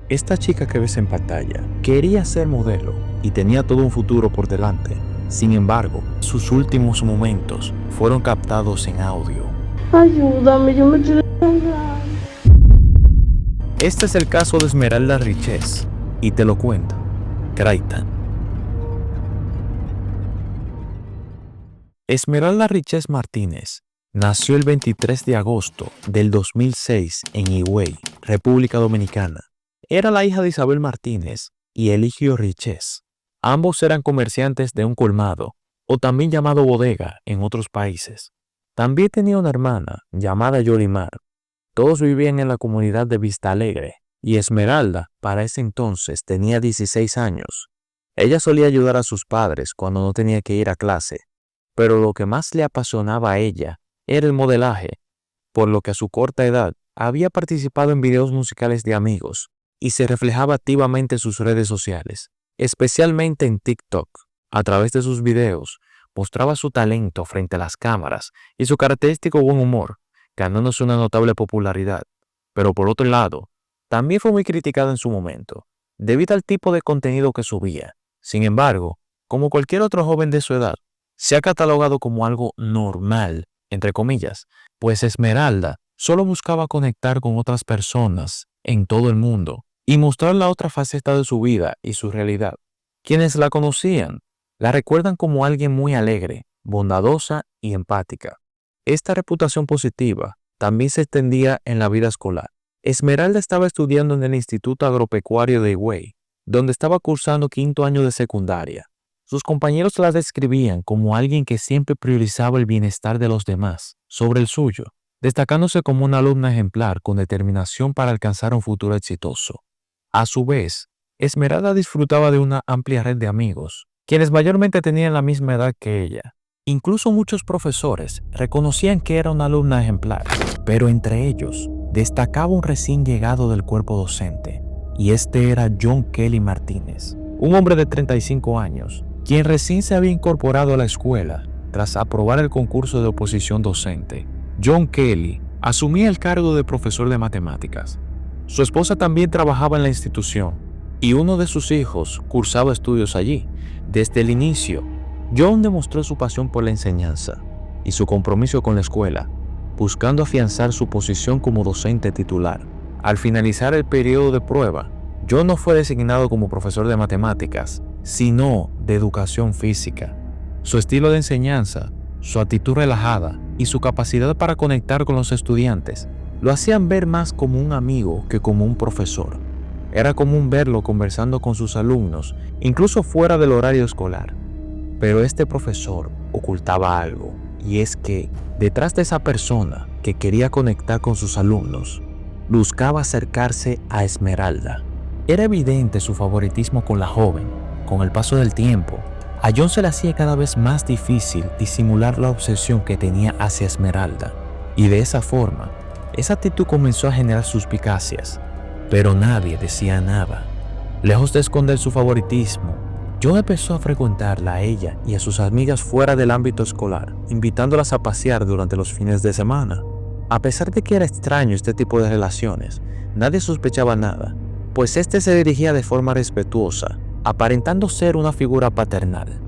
Esta chica que ves en pantalla quería ser modelo y tenía todo un futuro por delante. Sin embargo, sus últimos momentos fueron captados en audio. Ayúdame, yo me estoy desangando. Este es el caso de Esmeralda Richez y te lo cuenta Kraitan. Esmeralda Richez Martínez nació el 23 de agosto del 2006 en Higüey, República Dominicana. Era la hija de Isabel Martínez y Eligio Richez. Ambos eran comerciantes de un colmado, o también llamado bodega en otros países. También tenía una hermana llamada Yolimar. Todos vivían en la comunidad de Vista Alegre, y Esmeralda, para ese entonces, tenía 16 años. Ella solía ayudar a sus padres cuando no tenía que ir a clase, pero lo que más le apasionaba a ella era el modelaje, por lo que a su corta edad había participado en videos musicales de amigos y se reflejaba activamente en sus redes sociales, especialmente en TikTok. A través de sus videos mostraba su talento frente a las cámaras y su característico buen humor, ganándose una notable popularidad. Pero por otro lado, también fue muy criticada en su momento, debido al tipo de contenido que subía. Sin embargo, como cualquier otro joven de su edad, se ha catalogado como algo normal, entre comillas, pues Esmeralda solo buscaba conectar con otras personas en todo el mundo y mostrar la otra faceta de su vida y su realidad. Quienes la conocían la recuerdan como alguien muy alegre, bondadosa y empática. Esta reputación positiva también se extendía en la vida escolar. Esmeralda estaba estudiando en el Instituto Agropecuario de Higüey, donde estaba cursando 5º año de secundaria. Sus compañeros la describían como alguien que siempre priorizaba el bienestar de los demás sobre el suyo, destacándose como una alumna ejemplar con determinación para alcanzar un futuro exitoso. A su vez, Esmeralda disfrutaba de una amplia red de amigos, quienes mayormente tenían la misma edad que ella. Incluso muchos profesores reconocían que era una alumna ejemplar, pero entre ellos destacaba un recién llegado del cuerpo docente, y este era John Kelly Martínez, un hombre de 35 años, quien recién se había incorporado a la escuela tras aprobar el concurso de oposición docente. John Kelly asumía el cargo de profesor de matemáticas. Su esposa también trabajaba en la institución y uno de sus hijos cursaba estudios allí. Desde el inicio, John demostró su pasión por la enseñanza y su compromiso con la escuela, buscando afianzar su posición como docente titular. Al finalizar el periodo de prueba, John no fue designado como profesor de matemáticas, sino de educación física. Su estilo de enseñanza, su actitud relajada y su capacidad para conectar con los estudiantes lo hacían ver más como un amigo que como un profesor. Era común verlo conversando con sus alumnos, incluso fuera del horario escolar. Pero este profesor ocultaba algo, y es que detrás de esa persona que quería conectar con sus alumnos, buscaba acercarse a Esmeralda. Era evidente su favoritismo con la joven. Con el paso del tiempo, a John se le hacía cada vez más difícil disimular la obsesión que tenía hacia Esmeralda, y de esa forma, esa actitud comenzó a generar suspicacias, pero nadie decía nada. Lejos de esconder su favoritismo, John empezó a frecuentarla a ella y a sus amigas fuera del ámbito escolar, invitándolas a pasear durante los fines de semana. A pesar de que era extraño este tipo de relaciones, nadie sospechaba nada, pues este se dirigía de forma respetuosa, aparentando ser una figura paternal.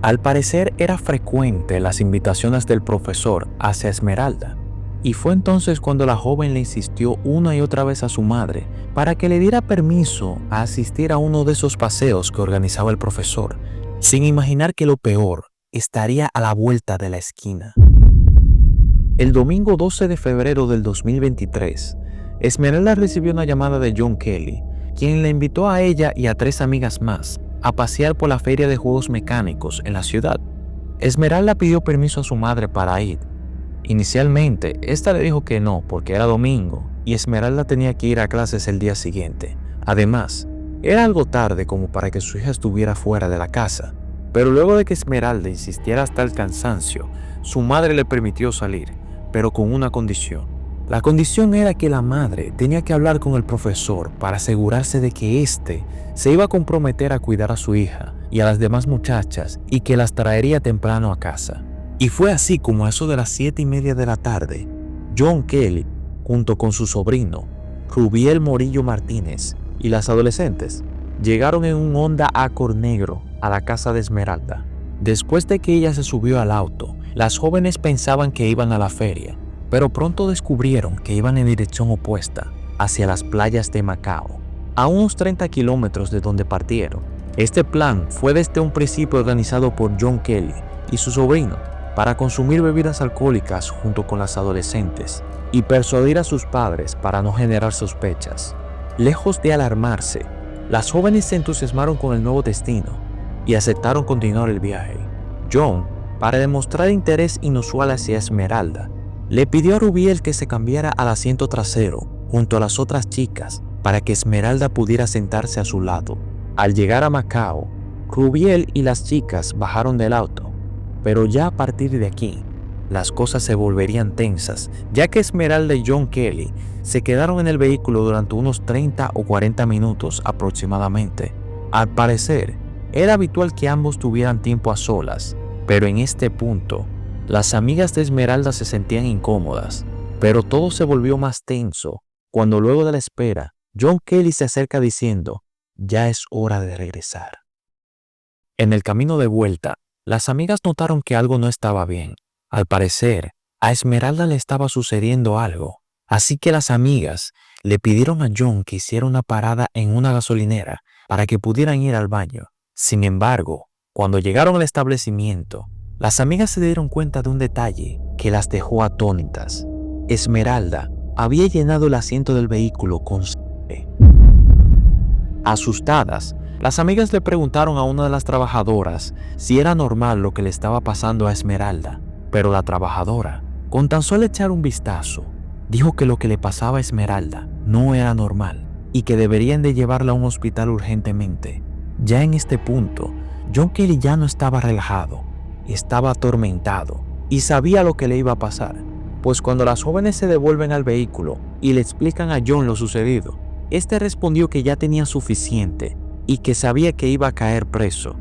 Al parecer era frecuente las invitaciones del profesor hacia Esmeralda, y fue entonces cuando la joven le insistió una y otra vez a su madre para que le diera permiso a asistir a uno de esos paseos que organizaba el profesor, sin imaginar que lo peor estaría a la vuelta de la esquina. El domingo 12 de febrero del 2023, Esmeralda recibió una llamada de John Kelly, quien le invitó a ella y a 3 amigas más a pasear por la feria de juegos mecánicos en la ciudad. Esmeralda pidió permiso a su madre para ir. Inicialmente, esta le dijo que no porque era domingo y Esmeralda tenía que ir a clases el día siguiente. Además, era algo tarde como para que su hija estuviera fuera de la casa. Pero luego de que Esmeralda insistiera hasta el cansancio, su madre le permitió salir, pero con una condición. La condición era que la madre tenía que hablar con el profesor para asegurarse de que éste se iba a comprometer a cuidar a su hija y a las demás muchachas y que las traería temprano a casa. Y fue así como a eso de las 7:30 de la tarde, John Kelly, junto con su sobrino, Rubiel Morillo Martínez, y las adolescentes llegaron en un Honda Accord negro a la casa de Esmeralda. Después de que ella se subió al auto, las jóvenes pensaban que iban a la feria, pero pronto descubrieron que iban en dirección opuesta, hacia las playas de Macao, a unos 30 kilómetros de donde partieron. Este plan fue desde un principio organizado por John Kelly y su sobrino para consumir bebidas alcohólicas junto con las adolescentes y persuadir a sus padres para no generar sospechas. Lejos de alarmarse, las jóvenes se entusiasmaron con el nuevo destino y aceptaron continuar el viaje. John, para demostrar interés inusual hacia Esmeralda, le pidió a Rubiel que se cambiara al asiento trasero junto a las otras chicas para que Esmeralda pudiera sentarse a su lado. Al llegar a Macao, Rubiel y las chicas bajaron del auto, pero ya a partir de aquí, las cosas se volverían tensas, ya que Esmeralda y John Kelly se quedaron en el vehículo durante unos 30 o 40 minutos aproximadamente. Al parecer, era habitual que ambos tuvieran tiempo a solas, pero en este punto, las amigas de Esmeralda se sentían incómodas, pero todo se volvió más tenso cuando luego de la espera, John Kelly se acerca diciendo, ya es hora de regresar. En el camino de vuelta, las amigas notaron que algo no estaba bien. Al parecer, a Esmeralda le estaba sucediendo algo, así que las amigas le pidieron a John que hiciera una parada en una gasolinera para que pudieran ir al baño. Sin embargo, cuando llegaron al establecimiento, las amigas se dieron cuenta de un detalle que las dejó atónitas. Esmeralda había llenado el asiento del vehículo con sangre. Asustadas, las amigas le preguntaron a una de las trabajadoras si era normal lo que le estaba pasando a Esmeralda, pero la trabajadora, con tan solo echar un vistazo, dijo que lo que le pasaba a Esmeralda no era normal y que deberían de llevarla a un hospital urgentemente. Ya en este punto, John Kelly ya no estaba relajado, estaba atormentado y sabía lo que le iba a pasar, pues cuando las jóvenes se devuelven al vehículo y le explican a John lo sucedido, este respondió que ya tenía suficiente y que sabía que iba a caer preso,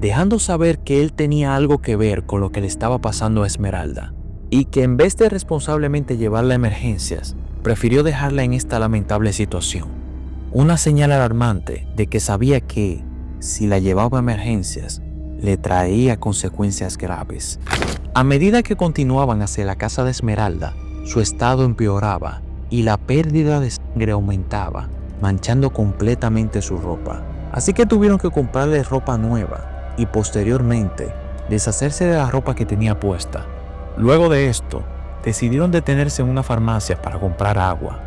dejando saber que él tenía algo que ver con lo que le estaba pasando a Esmeralda y que en vez de responsablemente llevarla a emergencias, prefirió dejarla en esta lamentable situación. Una señal alarmante de que sabía que, si la llevaba a emergencias, le traía consecuencias graves. A medida que continuaban hacia la casa de Esmeralda, su estado empeoraba y la pérdida de sangre aumentaba, manchando completamente su ropa. Así que tuvieron que comprarle ropa nueva y posteriormente deshacerse de la ropa que tenía puesta. Luego de esto, decidieron detenerse en una farmacia para comprar agua,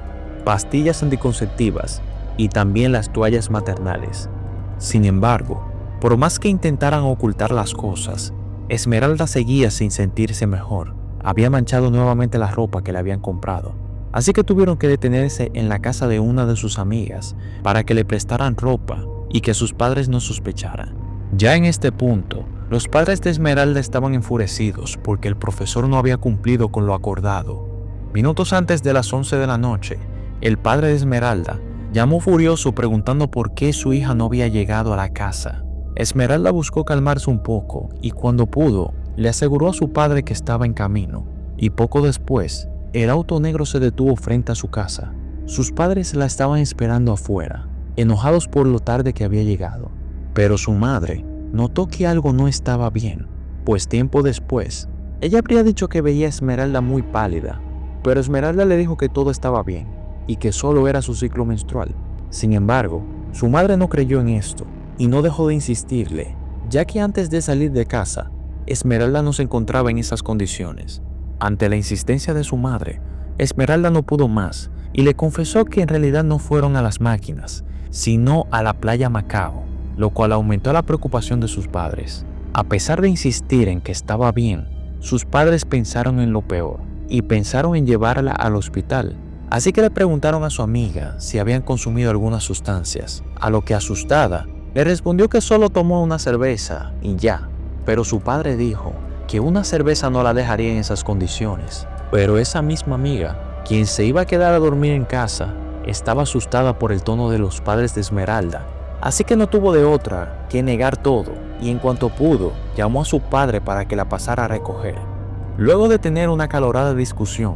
pastillas anticonceptivas y también las toallas maternales. Sin embargo, por más que intentaran ocultar las cosas, Esmeralda seguía sin sentirse mejor. Había manchado nuevamente la ropa que le habían comprado. Así que tuvieron que detenerse en la casa de una de sus amigas para que le prestaran ropa y que sus padres no sospecharan. Ya en este punto, los padres de Esmeralda estaban enfurecidos porque el profesor no había cumplido con lo acordado. Minutos antes de las 11 de la noche, el padre de Esmeralda llamó furioso preguntando por qué su hija no había llegado a la casa. Esmeralda buscó calmarse un poco y cuando pudo, le aseguró a su padre que estaba en camino. Y poco después, el auto negro se detuvo frente a su casa. Sus padres la estaban esperando afuera, enojados por lo tarde que había llegado. Pero su madre notó que algo no estaba bien, pues tiempo después, ella habría dicho que veía a Esmeralda muy pálida, pero Esmeralda le dijo que todo estaba bien y que solo era su ciclo menstrual. Sin embargo, su madre no creyó en esto y no dejó de insistirle, ya que antes de salir de casa, Esmeralda no se encontraba en esas condiciones. Ante la insistencia de su madre, Esmeralda no pudo más y le confesó que en realidad no fueron a las máquinas, sino a la playa Macao, lo cual aumentó la preocupación de sus padres. A pesar de insistir en que estaba bien, sus padres pensaron en lo peor y pensaron en llevarla al hospital. Así que le preguntaron a su amiga si habían consumido algunas sustancias, a lo que asustada, le respondió que solo tomó una cerveza y ya. Pero su padre dijo que una cerveza no la dejaría en esas condiciones. Pero esa misma amiga, quien se iba a quedar a dormir en casa, estaba asustada por el tono de los padres de Esmeralda. Así que no tuvo de otra que negar todo y en cuanto pudo, llamó a su padre para que la pasara a recoger. Luego de tener una acalorada discusión,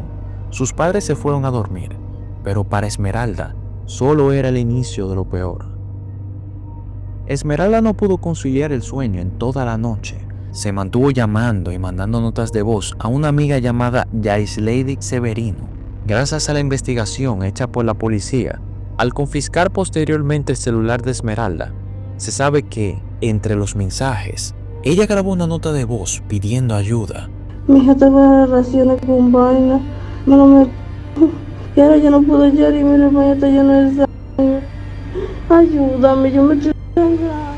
sus padres se fueron a dormir, pero para Esmeralda solo era el inicio de lo peor. Esmeralda no pudo conciliar el sueño en toda la noche. Se mantuvo llamando y mandando notas de voz a una amiga llamada Yaislady Severino. Gracias a la investigación hecha por la policía, al confiscar posteriormente el celular de Esmeralda, se sabe que, entre los mensajes, ella grabó una nota de voz pidiendo ayuda. Mi hija estaba en relaciones con vaina, me lo metí. Y ahora yo no puedo echar y mira, vaya está lleno de sangre. Ayúdame, yo me estoy sangrando.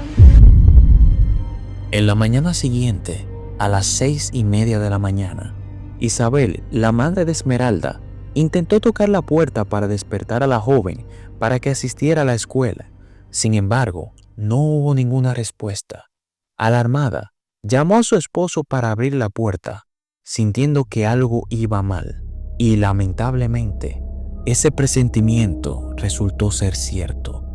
En la mañana siguiente, a las 6:30 de la mañana, Isabel, la madre de Esmeralda, intentó tocar la puerta para despertar a la joven para que asistiera a la escuela. Sin embargo, no hubo ninguna respuesta. Alarmada, llamó a su esposo para abrir la puerta, sintiendo que algo iba mal. Y lamentablemente, ese presentimiento resultó ser cierto.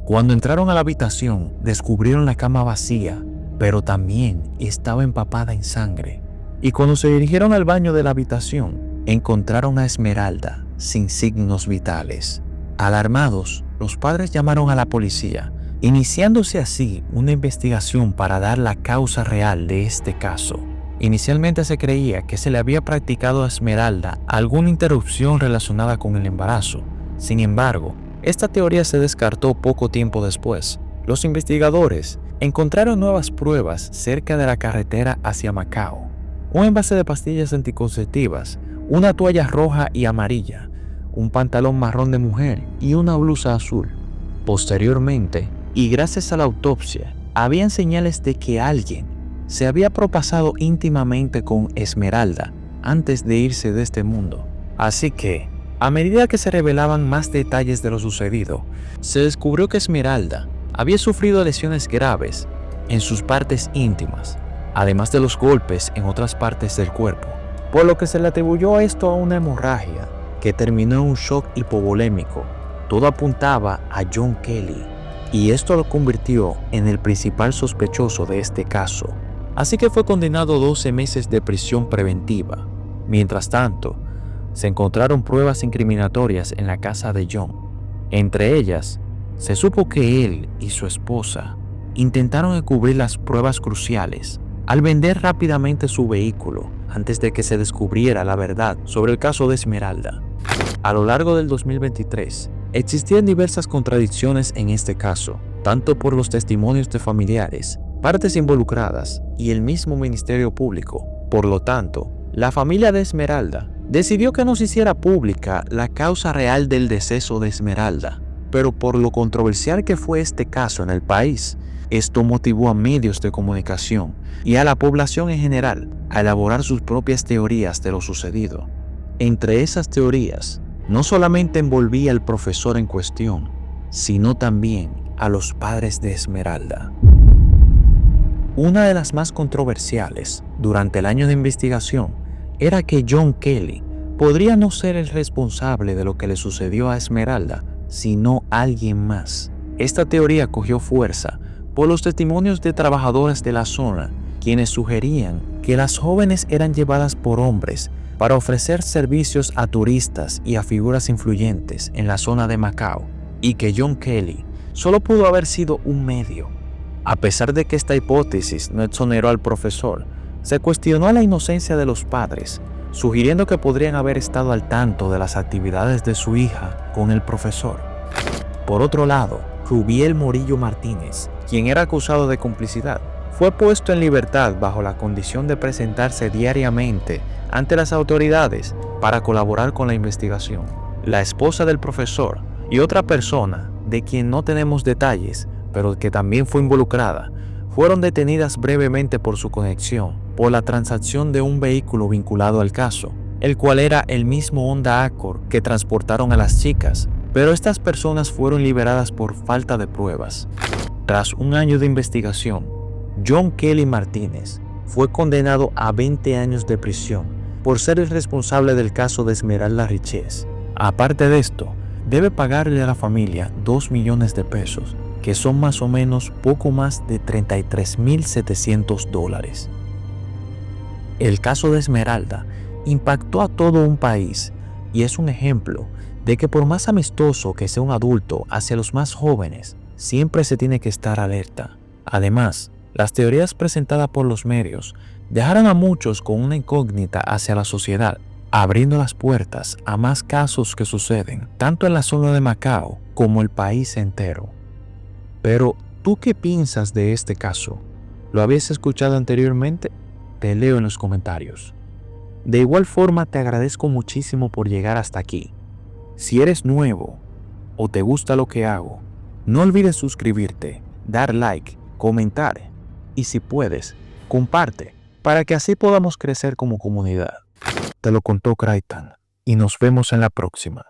Cuando entraron a la habitación, descubrieron la cama vacía, pero también estaba empapada en sangre. Y cuando se dirigieron al baño de la habitación, encontraron a Esmeralda sin signos vitales. Alarmados, los padres llamaron a la policía, iniciándose así una investigación para dar la causa real de este caso. Inicialmente se creía que se le había practicado a Esmeralda alguna interrupción relacionada con el embarazo. Sin embargo, esta teoría se descartó poco tiempo después. Los investigadores encontraron nuevas pruebas cerca de la carretera hacia Macao. Un envase de pastillas anticonceptivas, una toalla roja y amarilla, un pantalón marrón de mujer y una blusa azul. Posteriormente, y gracias a la autopsia, habían señales de que alguien se había propasado íntimamente con Esmeralda antes de irse de este mundo. Así que, a medida que se revelaban más detalles de lo sucedido, se descubrió que Esmeralda había sufrido lesiones graves en sus partes íntimas, además de los golpes en otras partes del cuerpo, por lo que se le atribuyó esto a una hemorragia que terminó en un shock hipovolémico. Todo apuntaba a John Kelly, y esto lo convirtió en el principal sospechoso de este caso. Así que fue condenado a 12 meses de prisión preventiva. Mientras tanto, se encontraron pruebas incriminatorias en la casa de John. Entre ellas, se supo que él y su esposa intentaron encubrir las pruebas cruciales al vender rápidamente su vehículo antes de que se descubriera la verdad sobre el caso de Esmeralda. A lo largo del 2023, existían diversas contradicciones en este caso, tanto por los testimonios de familiares, partes involucradas y el mismo Ministerio Público. Por lo tanto, la familia de Esmeralda decidió que no se hiciera pública la causa real del deceso de Esmeralda. Pero por lo controversial que fue este caso en el país, esto motivó a medios de comunicación y a la población en general a elaborar sus propias teorías de lo sucedido. Entre esas teorías, no solamente envolvía al profesor en cuestión, sino también a los padres de Esmeralda. Una de las más controversiales durante el año de investigación era que John Kelly podría no ser el responsable de lo que le sucedió a Esmeralda, sino alguien más. Esta teoría cogió fuerza por los testimonios de trabajadores de la zona, quienes sugerían que las jóvenes eran llevadas por hombres para ofrecer servicios a turistas y a figuras influyentes en la zona de Macao, y que John Kelly solo pudo haber sido un medio. A pesar de que esta hipótesis no exoneró al profesor, se cuestionó la inocencia de los padres, sugiriendo que podrían haber estado al tanto de las actividades de su hija con el profesor. Por otro lado, Rubiel Morillo Martínez, quien era acusado de complicidad, fue puesto en libertad bajo la condición de presentarse diariamente ante las autoridades para colaborar con la investigación. La esposa del profesor y otra persona, de quien no tenemos detalles, pero que también fue involucrada, fueron detenidas brevemente por su conexión por la transacción de un vehículo vinculado al caso, el cual era el mismo Honda Accord que transportaron a las chicas, pero estas personas fueron liberadas por falta de pruebas. Tras un año de investigación, John Kelly Martínez fue condenado a 20 años de prisión por ser el responsable del caso de Esmeralda Richez. Aparte de esto, debe pagarle a la familia 2 millones de pesos, que son más o menos poco más de $33,700. El caso de Esmeralda impactó a todo un país y es un ejemplo de que por más amistoso que sea un adulto hacia los más jóvenes, siempre se tiene que estar alerta. Además, las teorías presentadas por los medios dejaron a muchos con una incógnita hacia la sociedad, abriendo las puertas a más casos que suceden, tanto en la zona de Macao como el país entero. Pero, ¿tú qué piensas de este caso? ¿Lo habías escuchado anteriormente? Te leo en los comentarios. De igual forma, te agradezco muchísimo por llegar hasta aquí. Si eres nuevo o te gusta lo que hago, no olvides suscribirte, dar like, comentar y si puedes, comparte para que así podamos crecer como comunidad. Te lo contó Kraitan y nos vemos en la próxima.